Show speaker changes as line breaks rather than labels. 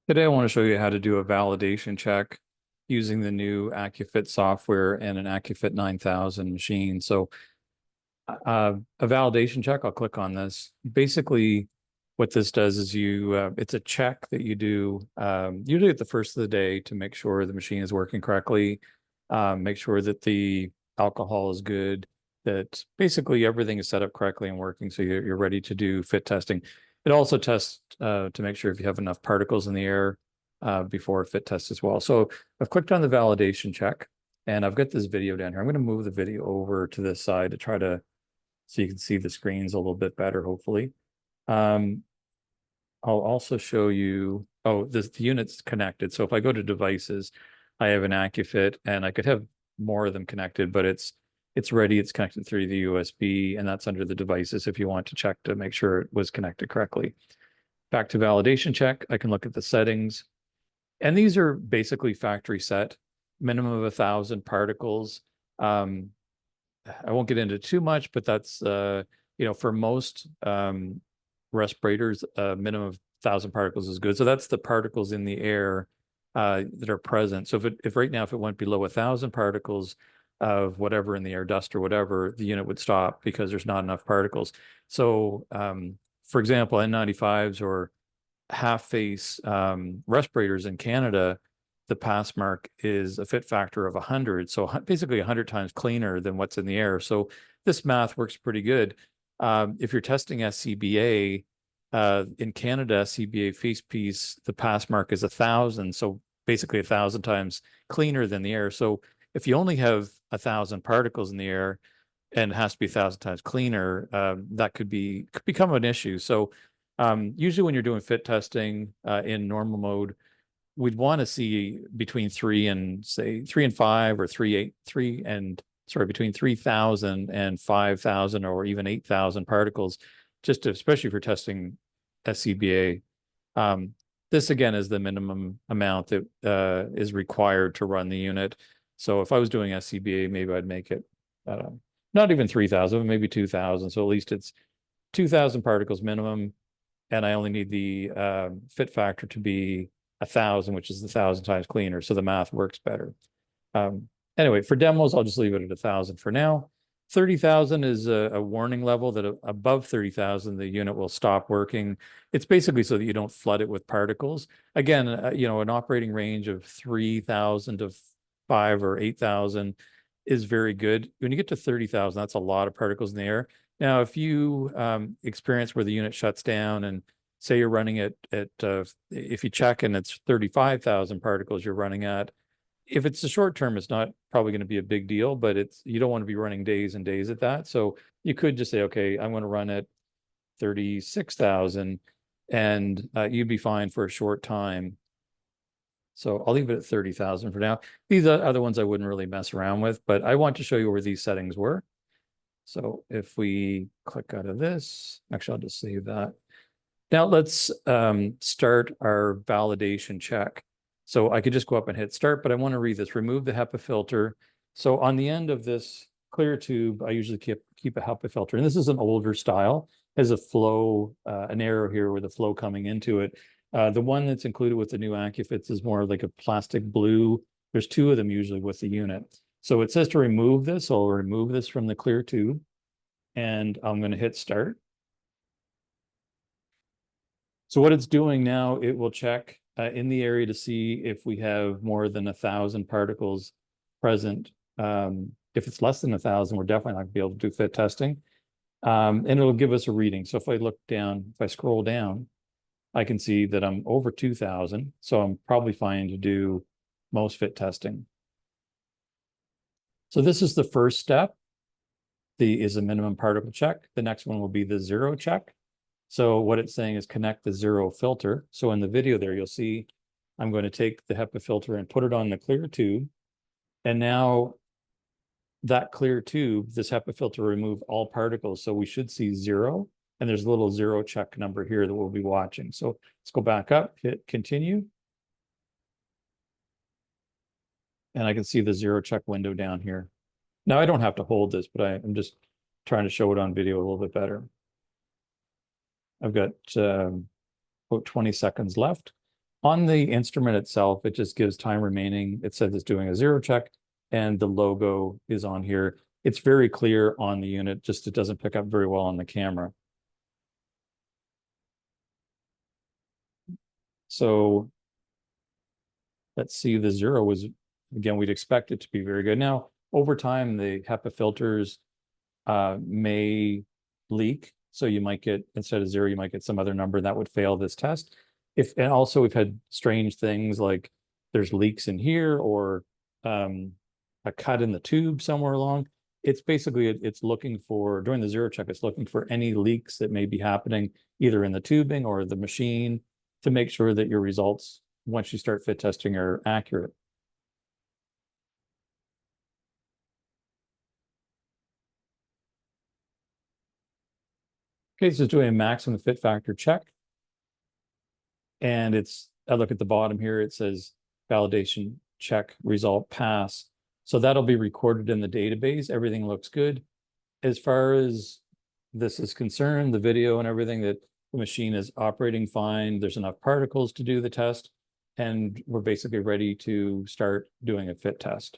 Today, I want to show you how to do a validation check using the new Accufit software and an Accufit 9000 machine. So a validation check, I'll click on this. Basically, what this does is it's a check that you do usually at the first of the day to make sure the machine is working correctly, make sure that the alcohol is good, that basically everything is set up correctly and working so you're ready to do fit testing. It also tests to make sure if you have enough particles in the air before a fit test as well. So I've clicked on the validation check and I've got this video down here. I'm going to move the video over to this side to try to so you can see the screens a little bit better, hopefully. I'll also show you, the unit's connected. So if I go to devices, I have an Accufit and I could have more of them connected, but it's ready. It's connected through the USB and that's under the devices if you want to check to make sure it was connected correctly. Back to validation check, I can look at the settings. And these are basically factory set, minimum of 1,000 particles. I won't get into too much, but that's, for most respirators, minimum of 1,000 particles is good. So that's the particles in the air that are present. So if right now, if it went below 1,000 particles of whatever in the air, dust or whatever, the unit would stop because there's not enough particles. So for example, N95s or half face respirators in Canada, the pass mark is a fit factor of 100. So basically 100 times cleaner than what's in the air. So this math works pretty good. If you're testing SCBA, in Canada, SCBA face piece, the pass mark is 1,000. So basically 1,000 times cleaner than the air. So if you only have 1,000 particles in the air and it has to be 1,000 times cleaner, that could become an issue. So usually when you're doing fit testing in normal mode, we'd want to see between 3 and 5 or between 3,000 and 5,000 or even 8,000 particles, especially for testing SCBA. This again is the minimum amount that is required to run the unit. So if I was doing SCBA, maybe I'd make it, not even 3,000, but maybe 2,000. So at least it's 2,000 particles minimum. And I only need the fit factor to be 1,000, which is 1,000 times cleaner. So the math works better. Anyway, for demos, I'll just leave it at 1,000 for now. 30,000 is a warning level that above 30,000, the unit will stop working. It's basically so that you don't flood it with particles. Again, an operating range of 3,000 to 5 or 8,000 is very good. When you get to 30,000, that's a lot of particles in the air. Now, if you experience where the unit shuts down and say you're running it at, if you check and it's 35,000 particles you're running at, if it's a short term, it's not probably going to be a big deal, but you don't want to be running days and days at that. So you could just say, okay, I'm going to run at 36,000 and you'd be fine for a short time. So I'll leave it at 30,000 for now. These other ones I wouldn't really mess around with, but I want to show you where these settings were. So if we click out of this, actually, I'll just save that. Now let's start our validation check. So I could just go up and hit start, but I want to read this. Remove the HEPA filter. So on the end of this clear tube, I usually keep a HEPA filter. And this is an older style. It has a flow, an arrow here with a flow coming into it. The one that's included with the new Accufits is more like a plastic blue. There's 2 of them usually with the unit. So it says to remove this. I'll remove this from the clear tube and I'm going to hit start. So what it's doing now, it will check in the area to see if we have more than 1,000 particles present. If it's less than 1,000, we're definitely not going to be able to do fit testing. And it'll give us a reading. So if I look down, if I scroll down, I can see that I'm over 2,000. So I'm probably fine to do most fit testing. So this is the first step. Is a minimum particle check. The next one will be the zero check. So what it's saying is connect the zero filter. So in the video there, you'll see I'm going to take the HEPA filter and put it on the clear tube. And now that clear tube, this HEPA filter will remove all particles. So we should see 0. And there's a little 0 check number here that we'll be watching. So let's go back up, hit continue. And I can see the 0 check window down here. Now I don't have to hold this, but I'm just trying to show it on video a little bit better. I've got about 20 seconds left. On the instrument itself, it just gives time remaining. It says it's doing a zero check and the logo is on here. It's very clear on the unit, just it doesn't pick up very well on the camera. So let's see, the zero was, again, we'd expect it to be very good. Now, over time, the HEPA filters may leak. So you might get, instead of zero, you might get some other number that would fail this test. And also we've had strange things like there's leaks in here or a cut in the tube somewhere along. It's basically, it's looking for, during the zero check, it's looking for any leaks that may be happening either in the tubing or the machine to make sure that your results, once you start fit testing, are accurate. Okay, so it's doing a maximum fit factor check. And I look at the bottom here, it says validation check result pass. So that'll be recorded in the database. Everything looks good. As far as this is concerned, the video and everything, that the machine is operating fine. There's enough particles to do the test. And we're basically ready to start doing a fit test.